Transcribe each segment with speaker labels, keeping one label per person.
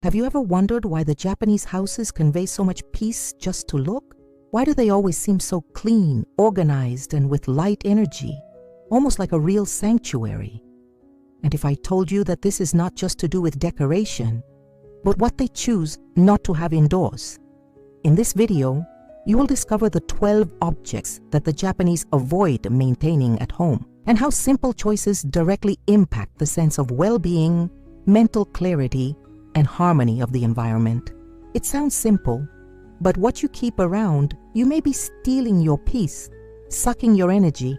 Speaker 1: Have you ever wondered why the Japanese houses convey so much peace just to look? Why do they always seem so clean, organized, and with light energy, almost like a real sanctuary? And if I told you that this is not just to do with decoration, but what they choose not to have indoors? In this video, you will discover the 12 objects that the Japanese avoid maintaining at home, and how simple choices directly impact the sense of well-being, mental clarity, and harmony of the environment. It sounds simple, but what you keep around, you may be stealing your peace, sucking your energy,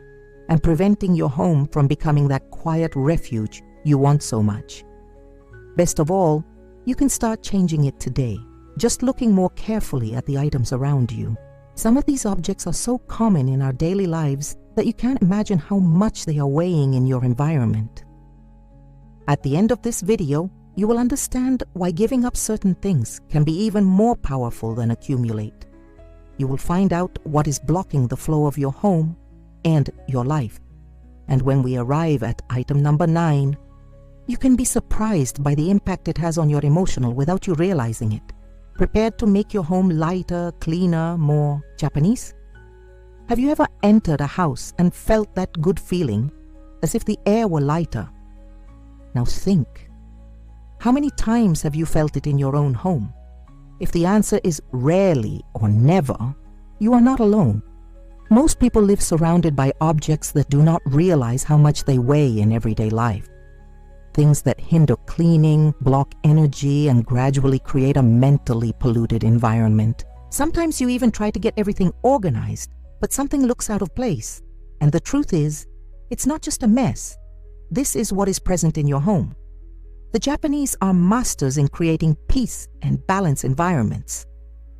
Speaker 1: and preventing your home from becoming that quiet refuge you want so much. Best of all, you can start changing it today, just looking more carefully at the items around you. Some of these objects are so common in our daily lives that you can't imagine how much they are weighing in your environment. At the end of this video, you will understand why giving up certain things can be even more powerful than accumulate. You will find out what is blocking the flow of your home and your life. And when we arrive at item number 9, you can be surprised by the impact it has on your emotional without you realizing it. Prepared to make your home lighter, cleaner, more Japanese? Have you ever entered a house and felt that good feeling, as if the air were lighter? Now think. How many times have you felt it in your own home? If the answer is rarely or never, you are not alone. Most people live surrounded by objects that do not realize how much they weigh in everyday life. Things that hinder cleaning, block energy, and gradually create a mentally polluted environment. Sometimes you even try to get everything organized, but something looks out of place. And the truth is, it's not just a mess. This is what is present in your home. The Japanese are masters in creating peace and balanced environments.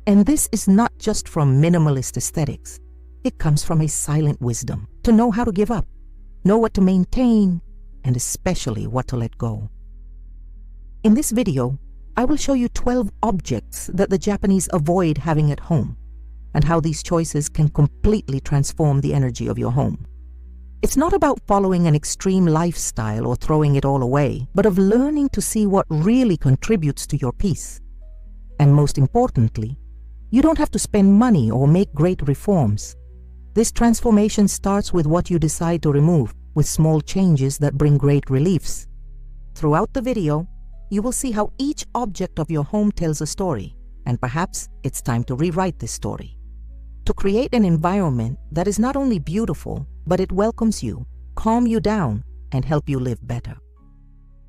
Speaker 1: And this is not just from minimalist aesthetics. It comes from a silent wisdom to know how to give up, know what to maintain, and especially what to let go. In this video, I will show you 12 objects that the Japanese avoid having at home, and how these choices can completely transform the energy of your home. It's not about following an extreme lifestyle or throwing it all away, but of learning to see what really contributes to your peace. And most importantly, you don't have to spend money or make great reforms. This transformation starts with what you decide to remove, with small changes that bring great reliefs. Throughout the video, you will see how each object of your home tells a story, and perhaps it's time to rewrite this story. To create an environment that is not only beautiful, but it welcomes you, calm you down, and help you live better.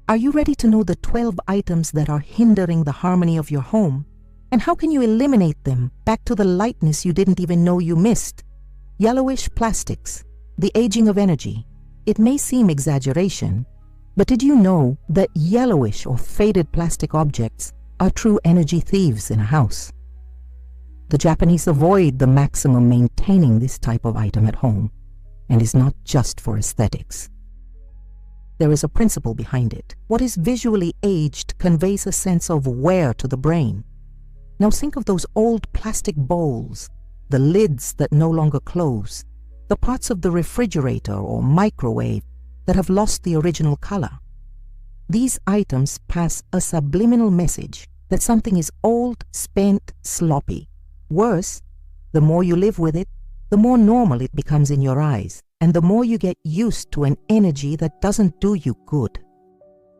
Speaker 1: Are you ready to know the 12 items that are hindering the harmony of your home? And how can you eliminate them back to the lightness you didn't even know you missed? Yellowish plastics, the aging of energy. It may seem exaggeration, but did you know that yellowish or faded plastic objects are true energy thieves in a house? The Japanese avoid the maximum maintaining this type of item at home, and is not just for aesthetics. There is a principle behind it. What is visually aged conveys a sense of wear to the brain. Now think of those old plastic bowls, the lids that no longer close, the parts of the refrigerator or microwave that have lost the original color. These items pass a subliminal message that something is old, spent, sloppy. Worse, the more you live with it, the more normal it becomes in your eyes, and the more you get used to an energy that doesn't do you good.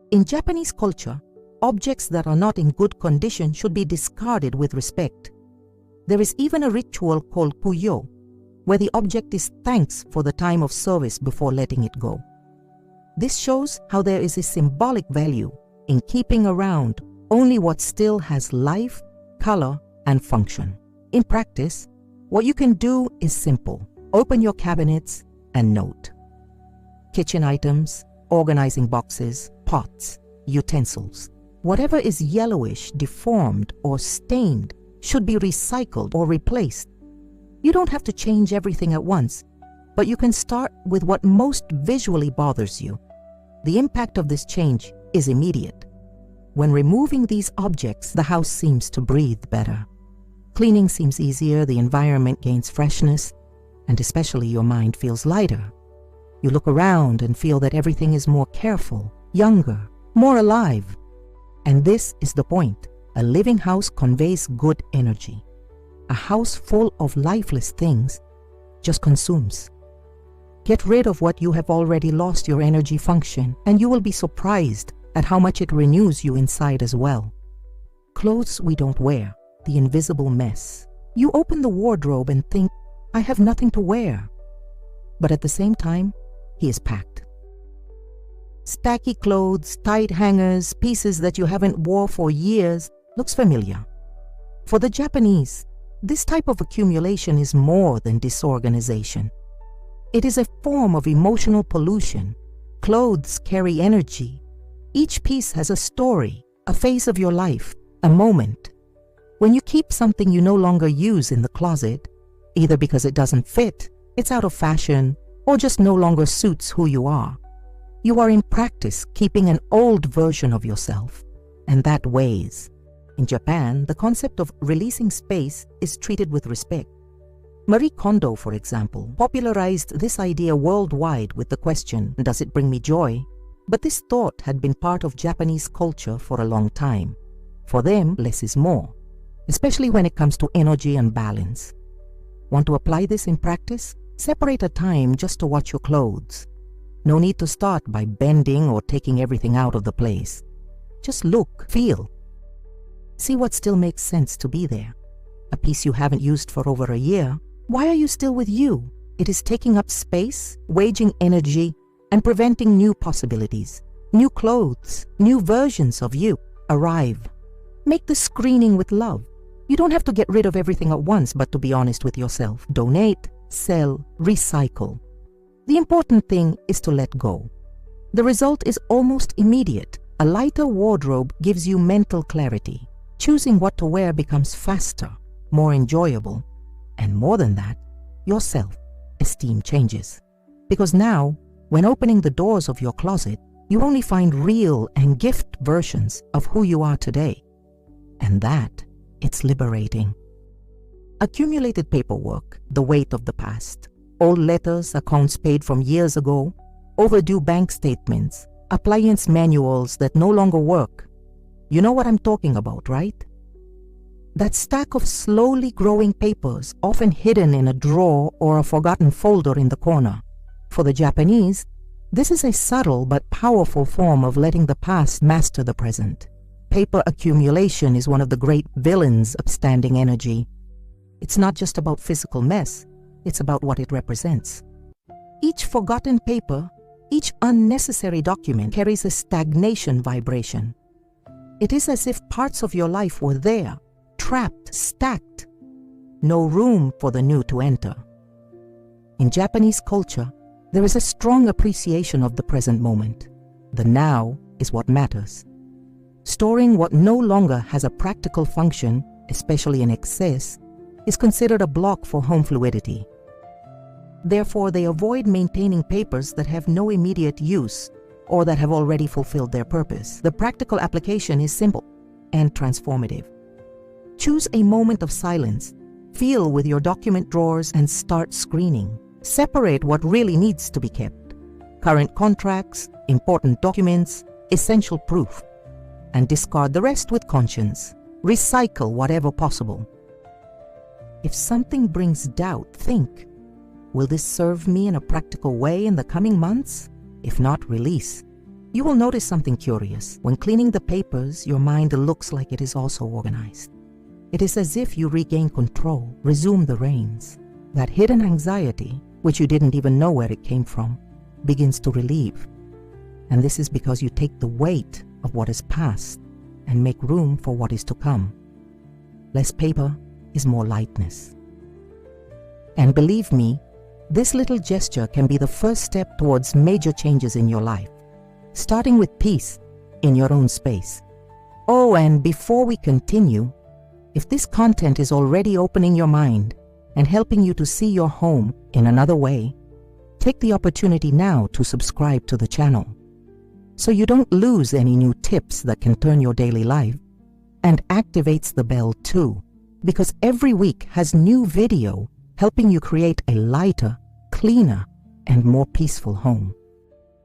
Speaker 1: In Japanese culture, objects that are not in good condition should be discarded with respect. There is even a ritual called puyo, where the object is thanks for the time of service before letting it go. This shows how there is a symbolic value in keeping around only what still has life, color, and function. In practice, what you can do is simple. Open your cabinets and note. Kitchen items, organizing boxes, pots, utensils. Whatever is yellowish, deformed, or stained should be recycled or replaced. You don't have to change everything at once, but you can start with what most visually bothers you. The impact of this change is immediate. When removing these objects, the house seems to breathe better. Cleaning seems easier, the environment gains freshness, and especially your mind feels lighter. You look around and feel that everything is more careful, younger, more alive. And this is the point. A living house conveys good energy. A house full of lifeless things just consumes. Get rid of what you have already lost your energy function, and you will be surprised at how much it renews you inside as well. Clothes we don't wear, the invisible mess. You open the wardrobe and think, I have nothing to wear. But at the same time, he is packed. Stacky clothes, tight hangers, pieces that you haven't wore for years, looks familiar. For the Japanese, this type of accumulation is more than disorganization. It is a form of emotional pollution. Clothes carry energy. Each piece has a story, a phase of your life, a moment. When you keep something you no longer use in the closet, either because it doesn't fit, it's out of fashion, or just no longer suits who you are in practice keeping an old version of yourself, and that weighs. In Japan, the concept of releasing space is treated with respect. Marie Kondo, for example, popularized this idea worldwide with the question, does it bring me joy? But this thought had been part of Japanese culture for a long time. For them, less is more, especially when it comes to energy and balance. Want to apply this in practice? Separate a time just to watch your clothes. No need to start by bending or taking everything out of the place. Just look, feel. See what still makes sense to be there. A piece you haven't used for over a year. Why are you still with you? It is taking up space, waging energy, and preventing new possibilities. New clothes, new versions of you arrive. Make the screening with love. You don't have to get rid of everything at once, but to be honest with yourself. Donate, sell, recycle. The important thing is to let go. The result is almost immediate. A lighter wardrobe gives you mental clarity. Choosing what to wear becomes faster, more enjoyable. And more than that, your self-esteem changes. Because now, when opening the doors of your closet, you only find real and gift versions of who you are today. And that, it's liberating. Accumulated paperwork, the weight of the past. Old letters, accounts paid from years ago, overdue bank statements, appliance manuals that no longer work. You know what I'm talking about, right? That stack of slowly growing papers, often hidden in a drawer or a forgotten folder in the corner. For the Japanese, this is a subtle but powerful form of letting the past master the present. Paper accumulation is one of the great villains of standing energy. It's not just about physical mess, it's about what it represents. Each forgotten paper, each unnecessary document carries a stagnation vibration. It is as if parts of your life were there, trapped, stacked. No room for the new to enter. In Japanese culture, there is a strong appreciation of the present moment. The now is what matters. Storing what no longer has a practical function, especially in excess, is considered a block for home fluidity. Therefore, they avoid maintaining papers that have no immediate use or that have already fulfilled their purpose. The practical application is simple and transformative. Choose a moment of silence, feel with your document drawers and start screening. Separate what really needs to be kept. Current contracts, important documents, essential proof. And discard the rest with conscience. Recycle whatever possible. If something brings doubt, think, will this serve me in a practical way in the coming months? If not, release. You will notice something curious. When cleaning the papers, your mind looks like it is also organized. It is as if you regain control, resume the reins. That hidden anxiety, which you didn't even know where it came from, begins to relieve. And this is because you take the weight of what is past and make room for what is to come. Less paper is more lightness. And believe me, this little gesture can be the first step towards major changes in your life, starting with peace in your own space. Oh, and before we continue, if this content is already opening your mind and helping you to see your home in another way, take the opportunity now to subscribe to the channel so you don't lose any new tips that can turn your daily life, and activates the bell too, because every week has new video helping you create a lighter, cleaner, and more peaceful home.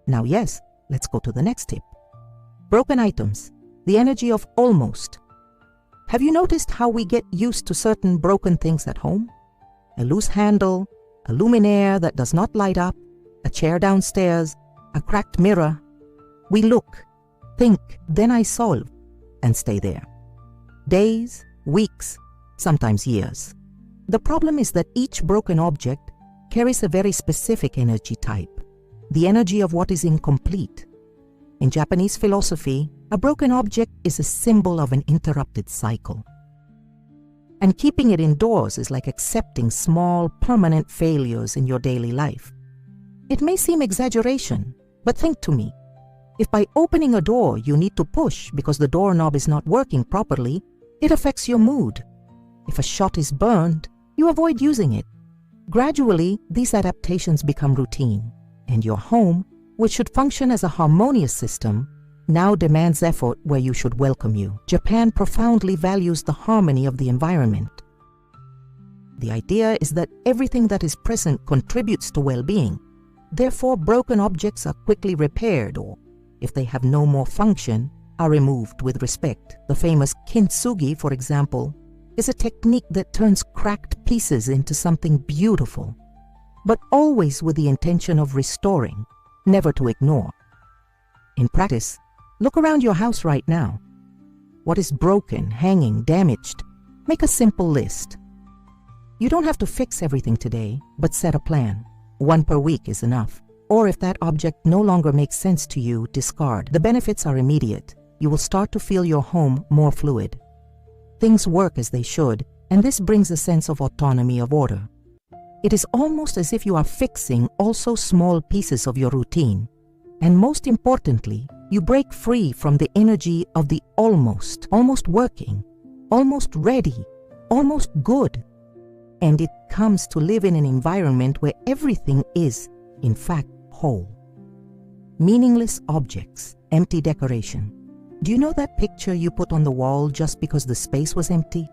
Speaker 1: Now yes, let's go to the next tip. Broken items. the energy of almost. Have you noticed how we get used to certain broken things at home? A loose handle, a luminaire that does not light up, a chair downstairs, a cracked mirror. We look, think, then I solve, and stay there. Days, weeks, sometimes years. The problem is that each broken object carries a very specific energy type, the energy of what is incomplete. In Japanese philosophy, a broken object is a symbol of an interrupted cycle. And keeping it indoors is like accepting small, permanent failures in your daily life. It may seem exaggeration, but think to me. If by opening a door you need to push because the doorknob is not working properly, it affects your mood. If a shot is burned, you avoid using it. Gradually, these adaptations become routine, and your home, which should function as a harmonious system, now demands effort where you should welcome you. Japan profoundly values the harmony of the environment. The idea is that everything that is present contributes to well-being. Therefore, broken objects are quickly repaired or, if they have no more function, are removed with respect. The famous kintsugi, for example, is a technique that turns cracked pieces into something beautiful, but always with the intention of restoring, never to ignore. In practice, look around your house right now. What is broken, hanging, damaged? Make a simple list. You don't have to fix everything today, but set a plan. One per week is enough. Or if that object no longer makes sense to you, discard. The benefits are immediate. You will start to feel your home more fluid. Things work as they should, and this brings a sense of autonomy of order. It is almost as if you are fixing also small pieces of your routine. And most importantly, you break free from the energy of the almost working, almost ready, almost good. And it comes to live in an environment where everything is, in fact, whole. Meaningless objects, empty decoration. Do you know that picture you put on the wall just because the space was empty?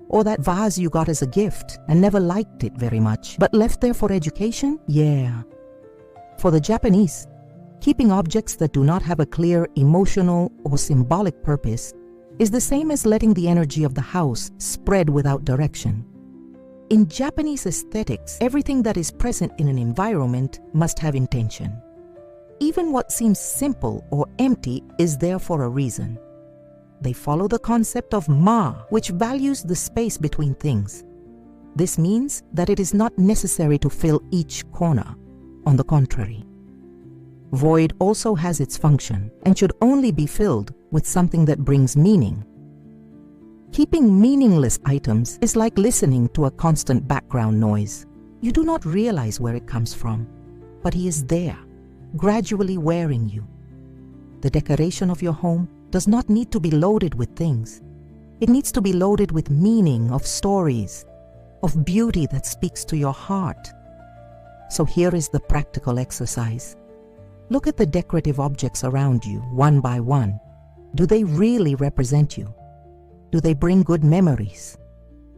Speaker 1: Or that vase you got as a gift and never liked it very much, but left there for education? Yeah. For the Japanese, keeping objects that do not have a clear emotional or symbolic purpose is the same as letting the energy of the house spread without direction. In Japanese aesthetics, everything that is present in an environment must have intention. Even what seems simple or empty is there for a reason. They follow the concept of ma, which values the space between things. This means that it is not necessary to fill each corner. On the contrary, void also has its function and should only be filled with something that brings meaning. Keeping meaningless items is like listening to a constant background noise. You do not realize where it comes from, but he is there, gradually wearing you. The decoration of your home does not need to be loaded with things. It needs to be loaded with meaning, of stories, of beauty that speaks to your heart. So here is the practical exercise. Look at the decorative objects around you, one by one. Do they really represent you? Do they bring good memories?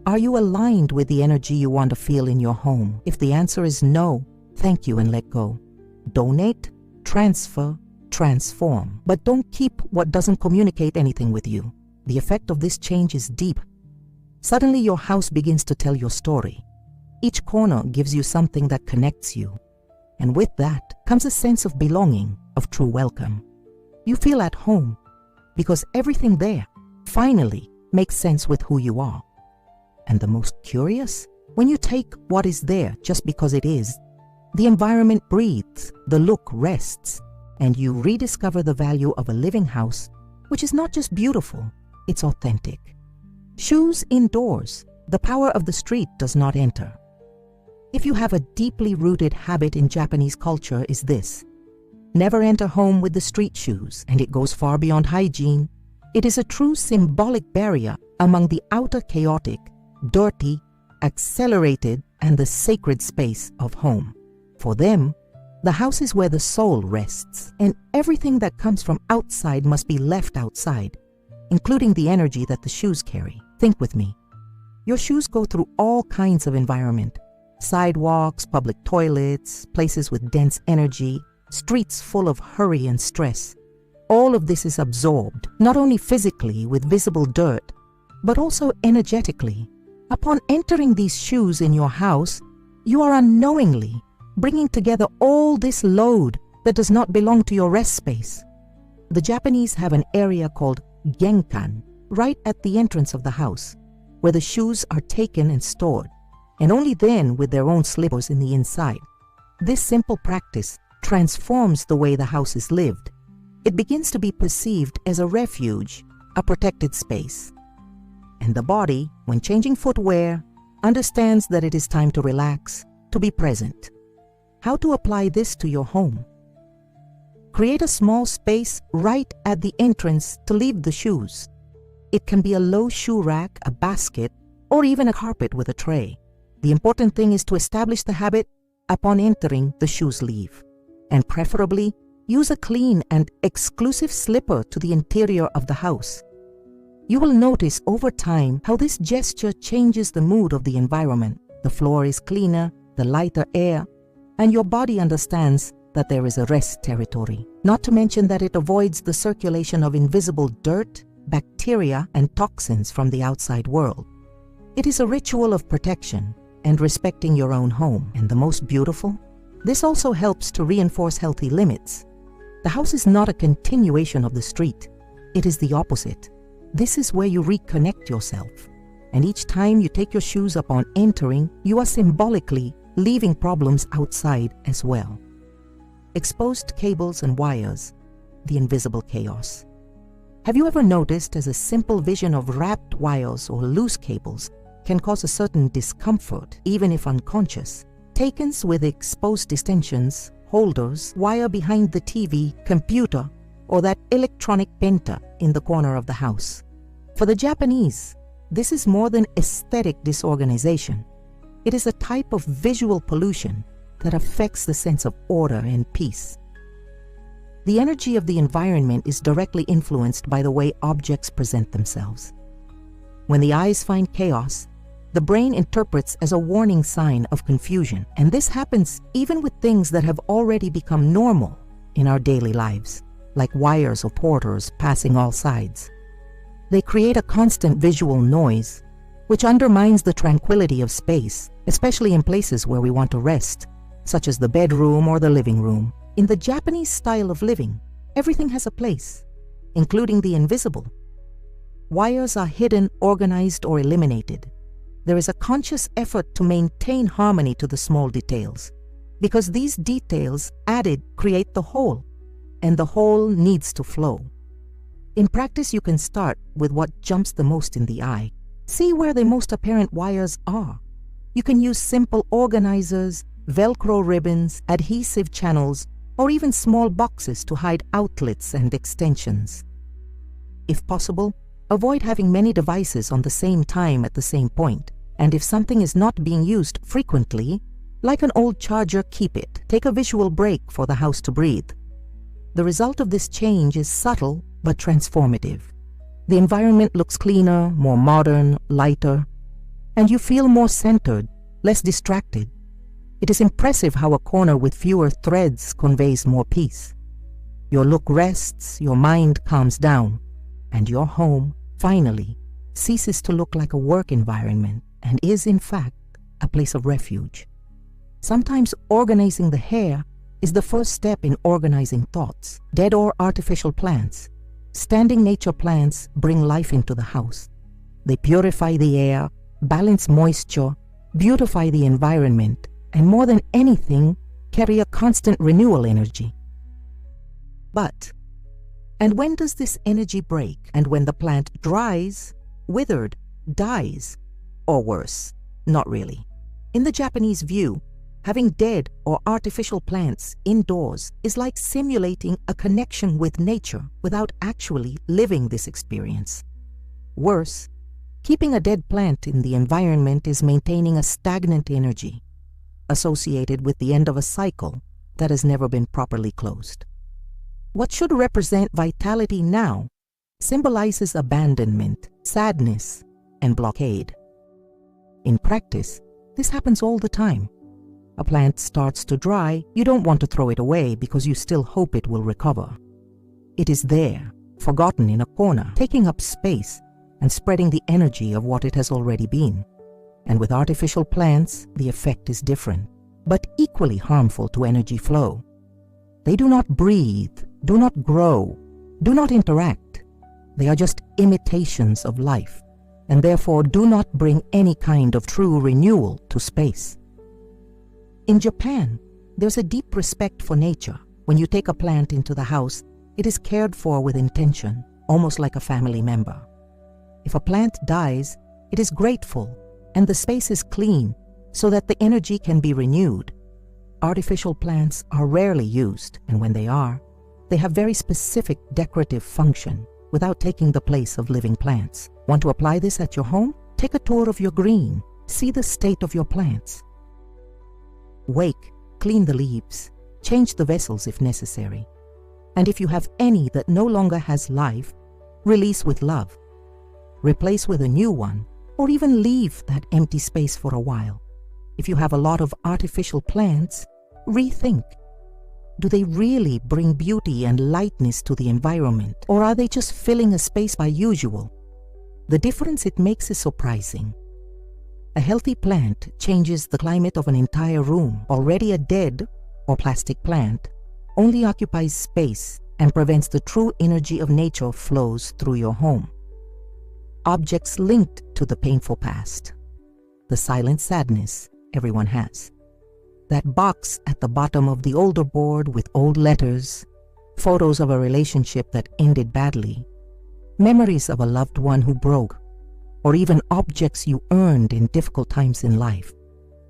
Speaker 1: Are you aligned with the energy you want to feel in your home? If the answer is no, thank you and let go. Donate, transfer, transform. But don't keep what doesn't communicate anything with you. The effect of this change is deep. Suddenly your house begins to tell your story. Each corner gives you something that connects you. And with that comes a sense of belonging, of true welcome. You feel at home because everything there, finally, makes sense with who you are. And the most curious, when you take what is there just because it is, the environment breathes, the look rests, and you rediscover the value of a living house, which is not just beautiful, it's authentic. Shoes indoors, the power of the street does not enter. If you have a deeply rooted habit in Japanese culture is this: never enter home with the street shoes, and it goes far beyond hygiene. It is a true symbolic barrier among the outer chaotic, dirty, accelerated, and the sacred space of home. For them, the house is where the soul rests, and everything that comes from outside must be left outside, including the energy that the shoes carry. Think with me. Your shoes go through all kinds of environment: sidewalks, public toilets, places with dense energy, streets full of hurry and stress. all of this is absorbed, not only physically with visible dirt, but also energetically. Upon entering these shoes in your house, you are unknowingly bringing together all this load that does not belong to your rest space. The Japanese have an area called genkan right at the entrance of the house, where the shoes are taken and stored, and only then with their own slippers in the inside. This simple practice transforms the way the house is lived. It begins to be perceived as a refuge, a protected space. And the body, when changing footwear, understands that it is time to relax, to be present. How to apply this to your home? Create a small space right at the entrance to leave the shoes. It can be a low shoe rack, a basket, or even a carpet with a tray. The important thing is to establish the habit upon entering the shoes leave, and preferably use a clean and exclusive slipper to the interior of the house. You will notice over time how this gesture changes the mood of the environment. The floor is cleaner, the lighter air, and your body understands that there is a rest territory. Not to mention that it avoids the circulation of invisible dirt, bacteria, and toxins from the outside world. It is a ritual of protection and respecting your own home. And the most beautiful, this also helps to reinforce healthy limits. The house is not a continuation of the street. It is the opposite. This is where you reconnect yourself. And each time you take your shoes upon entering, you are symbolically leaving problems outside as well. Exposed cables and wires, the invisible chaos. Have you ever noticed as a simple vision of wrapped wires or loose cables can cause a certain discomfort, even if unconscious? Takens with exposed extensions, holders, wire behind the TV, computer, or that electronic penta in the corner of the house. For the Japanese, this is more than aesthetic disorganization. It is a type of visual pollution that affects the sense of order and peace. The energy of the environment is directly influenced by the way objects present themselves. When the eyes find chaos, the brain interprets as a warning sign of confusion, and this happens even with things that have already become normal in our daily lives, like wires or porters passing all sides. They create a constant visual noise, which undermines the tranquility of space, especially in places where we want to rest, such as the bedroom or the living room. In the Japanese style of living, everything has a place, including the invisible. Wires are hidden, organized, or eliminated. There is a conscious effort to maintain harmony to the small details, because these details added create the whole, and the whole needs to flow. In practice, you can start with what jumps the most in the eye. See where the most apparent wires are. You can use simple organizers, Velcro ribbons, adhesive channels, or even small boxes to hide outlets and extensions. If possible, avoid having many devices on the same time at the same point. And if something is not being used frequently, like an old charger, keep it. Take a visual break for the house to breathe. The result of this change is subtle but transformative. The environment looks cleaner, more modern, lighter, and you feel more centered, less distracted. It is impressive how a corner with fewer threads conveys more peace. Your look rests, your mind calms down, and your home, finally, ceases to look like a work environment and is, in fact, a place of refuge. Sometimes organizing the hair is the first step in organizing thoughts. Dead or artificial plants, standing nature plants bring life into the house. They purify the air, balance moisture, beautify the environment, and more than anything, carry a constant renewal energy. And when does this energy break? And when the plant dries, withered, dies, or worse? Not really. In the Japanese view, having dead or artificial plants indoors is like simulating a connection with nature without actually living this experience. Worse, keeping a dead plant in the environment is maintaining a stagnant energy associated with the end of a cycle that has never been properly closed. What should represent vitality now symbolizes abandonment, sadness, and blockade. In practice, this happens all the time. A plant starts to dry, you don't want to throw it away because you still hope it will recover. It is there, forgotten in a corner, taking up space and spreading the energy of what it has already been. And with artificial plants, the effect is different, but equally harmful to energy flow. They do not breathe, do not grow, do not interact. They are just imitations of life, and therefore do not bring any kind of true renewal to space. In Japan, there's a deep respect for nature. When you take a plant into the house, it is cared for with intention, almost like a family member. If a plant dies, it is grateful, and the space is clean so that the energy can be renewed. Artificial plants are rarely used, and when they are, they have very specific decorative function without taking the place of living plants. Want to apply this at your home? Take a tour of your green. See the state of your plants. Wake, clean the leaves, change the vessels if necessary. And if you have any that no longer has life, release with love. Replace with a new one, or even leave that empty space for a while. If you have a lot of artificial plants, rethink. Do they really bring beauty and lightness to the environment, or are they just filling a space by usual? The difference it makes is surprising. A healthy plant changes the climate of an entire room. Already a dead or plastic plant only occupies space and prevents the true energy of nature flows through your home. Objects linked to the painful past. The silent sadness everyone has. That box at the bottom of the older board with old letters, photos of a relationship that ended badly, memories of a loved one who broke, or even objects you earned in difficult times in life.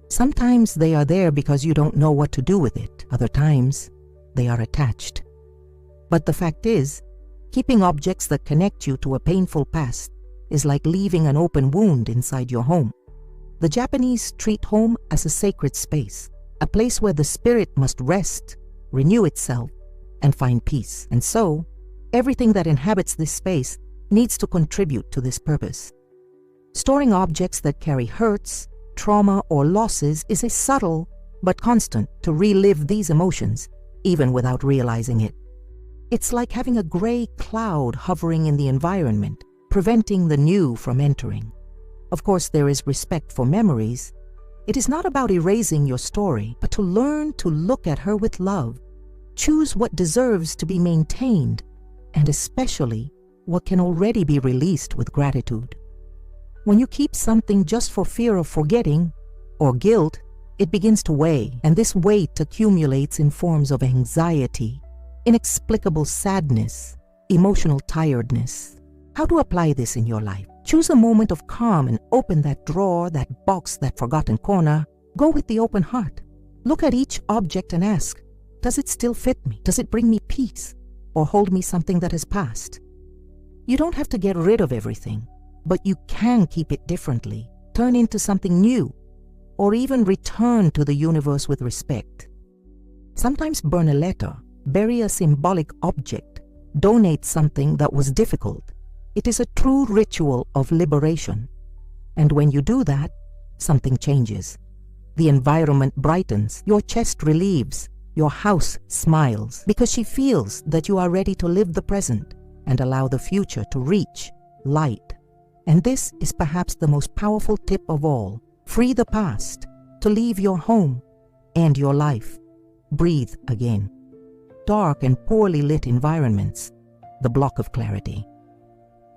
Speaker 1: Sometimes they are there because you don't know what to do with it. Other times, they are attached. But the fact is, keeping objects that connect you to a painful past is like leaving an open wound inside your home. The Japanese treat home as a sacred space, a place where the spirit must rest, renew itself, and find peace. And so, everything that inhabits this space needs to contribute to this purpose. Storing objects that carry hurts, trauma, or losses is a subtle but constant to relive these emotions, even without realizing it. It's like having a gray cloud hovering in the environment, preventing the new from entering. Of course, there is respect for memories. It is not about erasing your story, but to learn to look at her with love. Choose what deserves to be maintained, and especially what can already be released with gratitude. When you keep something just for fear of forgetting or guilt, it begins to weigh, and this weight accumulates in forms of anxiety, inexplicable sadness, emotional tiredness. How to apply this in your life? Choose a moment of calm and open that drawer, that box, that forgotten corner. Go with the open heart. Look at each object and ask, does it still fit me? Does it bring me peace or hold me something that has passed? You don't have to get rid of everything, but you can keep it differently, turn into something new, or even return to the universe with respect. Sometimes burn a letter, bury a symbolic object, donate something that was difficult. It is a true ritual of liberation. And when you do that, something changes. The environment brightens, your chest relieves, your house smiles, because she feels that you are ready to live the present and allow the future to reach light. And this is perhaps the most powerful tip of all. Free the past to leave your home and your life. Breathe again. Dark and poorly lit environments, the block of clarity.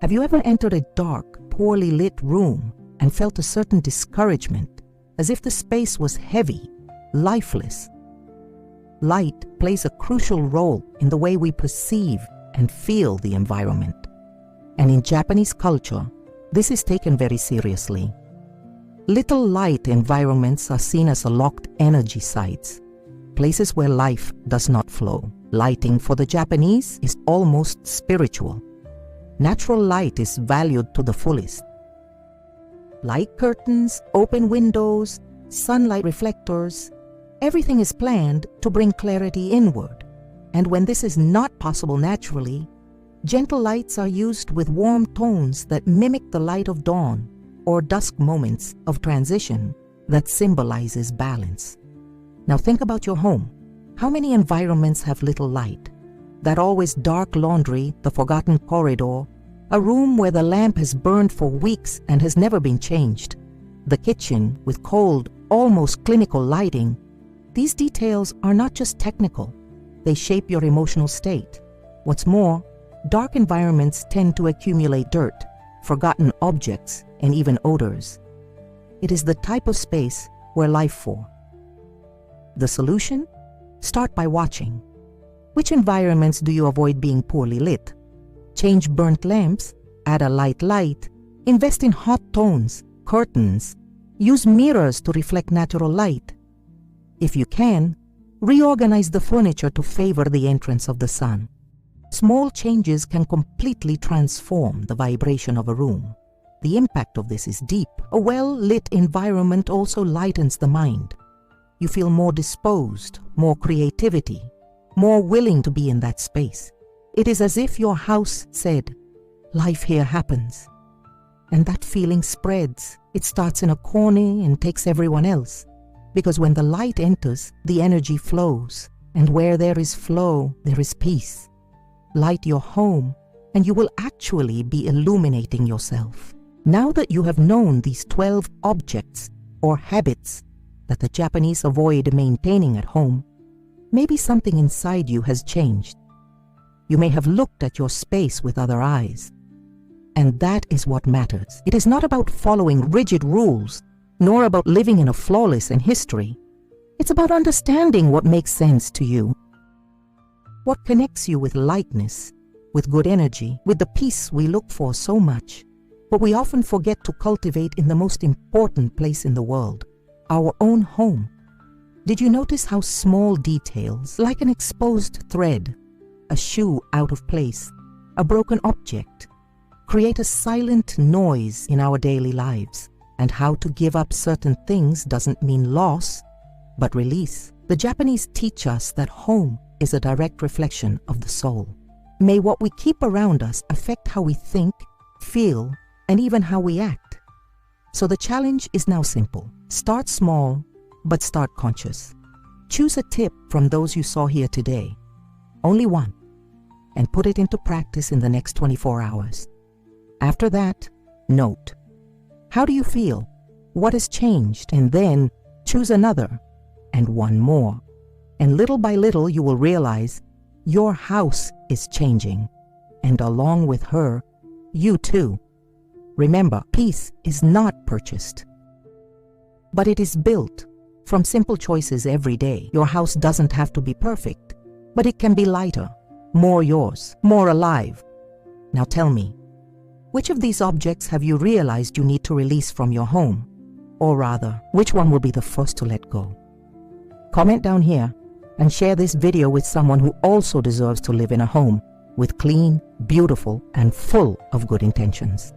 Speaker 1: Have you ever entered a dark, poorly lit room and felt a certain discouragement, as if the space was heavy, lifeless? Light plays a crucial role in the way we perceive and feel the environment. And in Japanese culture, this is taken very seriously. Little light environments are seen as locked energy sites, places where life does not flow. Lighting for the Japanese is almost spiritual. Natural light is valued to the fullest. Light curtains, open windows, sunlight reflectors, everything is planned to bring clarity inward. And when this is not possible naturally, gentle lights are used with warm tones that mimic the light of dawn or dusk moments of transition that symbolizes balance. Now think about your home. How many environments have little light? that always dark laundry, the forgotten corridor, a room where the lamp has burned for weeks and has never been changed, the kitchen with cold, almost clinical lighting. These details are not just technical, they shape your emotional state. What's more, dark environments tend to accumulate dirt, forgotten objects, and even odors. It is the type of space we're life for. The solution? Start by watching. Which environments do you avoid being poorly lit? Change burnt lamps, add a light, invest in hot tones, curtains, use mirrors to reflect natural light. If you can, reorganize the furniture to favor the entrance of the sun. Small changes can completely transform the vibration of a room. The impact of this is deep. A well-lit environment also lightens the mind. You feel more disposed, more creativity, more willing to be in that space. It is as if your house said, "Life here happens." And that feeling spreads. It starts in a corner and takes everyone else. Because when the light enters, the energy flows. And where there is flow, there is peace. Light your home, and you will actually be illuminating yourself. Now that you have known these 12 objects or habits that the Japanese avoid maintaining at home, maybe something inside you has changed. You may have looked at your space with other eyes. And that is what matters. It is not about following rigid rules, nor about living in a flawless history. It's about understanding what makes sense to you. What connects you with lightness, with good energy, with the peace we look for so much, but we often forget to cultivate in the most important place in the world, our own home. Did you notice how small details, like an exposed thread, a shoe out of place, a broken object, create a silent noise in our daily lives? And how to give up certain things doesn't mean loss, but release. The Japanese teach us that home is a direct reflection of the soul. May what we keep around us affect how we think, feel, and even how we act. So the challenge is now simple. Start small, but start conscious. Choose a tip from those you saw here today, only one, and put it into practice in the next 24 hours. After that, note. How do you feel? What has changed? And then choose another, and one more. And little by little you will realize your house is changing, and along with her, you too. Remember, peace is not purchased, but it is built from simple choices every day. Your house doesn't have to be perfect, but it can be lighter, more yours, more alive. Now tell me, which of these objects have you realized you need to release from your home? Or rather, which one will be the first to let go? Comment down here and share this video with someone who also deserves to live in a home with clean, beautiful, and full of good intentions.